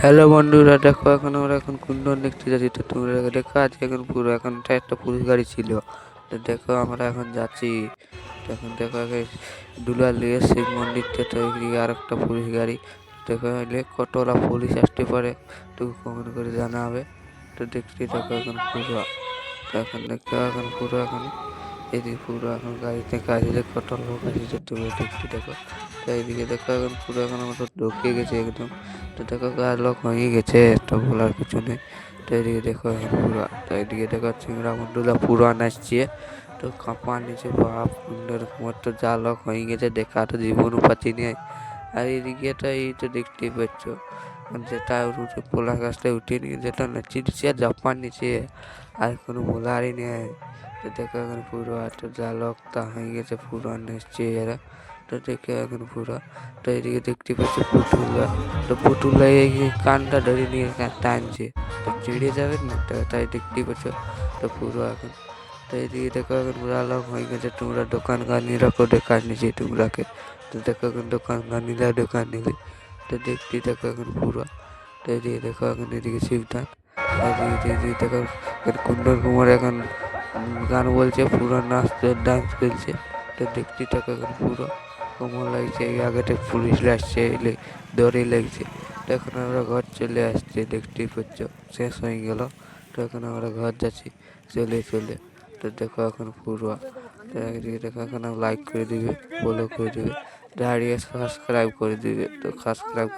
Hello বন্ধুরা, দেখো এখন কুন্দন দেখতে যাচ্ছি। তো তোমরা দেখো আজকে পুরো একটা পুলিশ গাড়ি ছিল। তো দেখো আমরা এখন যাচ্ছি। তো এখন দেখো দুলাল নিয়ে শিব মন্দিরটা, তো এদিকে আর একটা পুলিশ গাড়ি। দেখো এলে কতটা পুলিশ আসতে পারে একটু কমেন্ট করে জানাবে। তো দেখছি দেখো এখন পুরো, তো এখন দেখো এখন পুরো এখন এদিকে পুরো এখন গাড়িতে গাড়িতে কত লোক আছে যে তুমি দেখছি দেখো। তো এইদিকে দেখো এখন পুরো এখন আমার ঢুকে গেছে একদম। তো দেখো গায়ের লোক হয়ে গেছে, তো বলার কিছু নেই। তো এদিকে দেখো এখন পুরো, তো এদিকে দেখো চিংড়া বন্ধুরা পুরো নাচছে। তো কাঁপা নিচে বাপ সুন্দর কুমার, তো যা লোক হয়ে গেছে দেখা তো জীবন পাচ্ছি নেই। আর এদিকে তো এই তো দেখতেই পাচ্ছ যেটা উঠে পোলা গাছটা উঠে নিয়ে যেটা নাচি দিচ্ছে আর জাপান নিচে, আর কোনো বলারই নেই। তো দেখো এখন পুরো একটা জালকটা হয়ে গেছে, পুরো নাচছে এরা। তো দেখে এখন পুরো, তো এদিকে দেখতে পাচ্ছি পুতুলা। তো পুতুলা এই কানটা ধরে নিয়ে টানছে, তো চিড়ে যাবে না, তো তাই দেখতেই পাচ্ছ। তো পুরো এখন, তো এদিকে দেখো এখন পুরো আলোক হয়ে গেছে। তোমরা দোকান গানিরাকেও দেখার নিচে তোমরাকে। তো দেখো এখন দোকান গানিরা দোকান নিবি। তো দেখতে দেখো এখন পুরো, তো এদিকে দেখো এখন এদিকে শিবদান, এদিকে দেখো কুন্দন কুমার এখন গান বলছে, পুরো নাচতে ডান্স খেলছে। তো দেখতে থাকো এখন পুরো কেমন লাগছে। এই আগেতে পুলিশ আসছে, দড়ি লাগছে। তো এখন আমরা ঘর চলে আসছে, দেখতেই পাচ্ছ শেষ হয়ে গেল। তো এখন আমরা ঘর যাচ্ছি চলে চলে। তো দেখো এখন পুরো, তো একদিকে দেখো এখন লাইক করে দিবে, ফলো করে দিবে, দাঁড়িয়ে সাবস্ক্রাইব করে দিবে। তো সাবস্ক্রাইব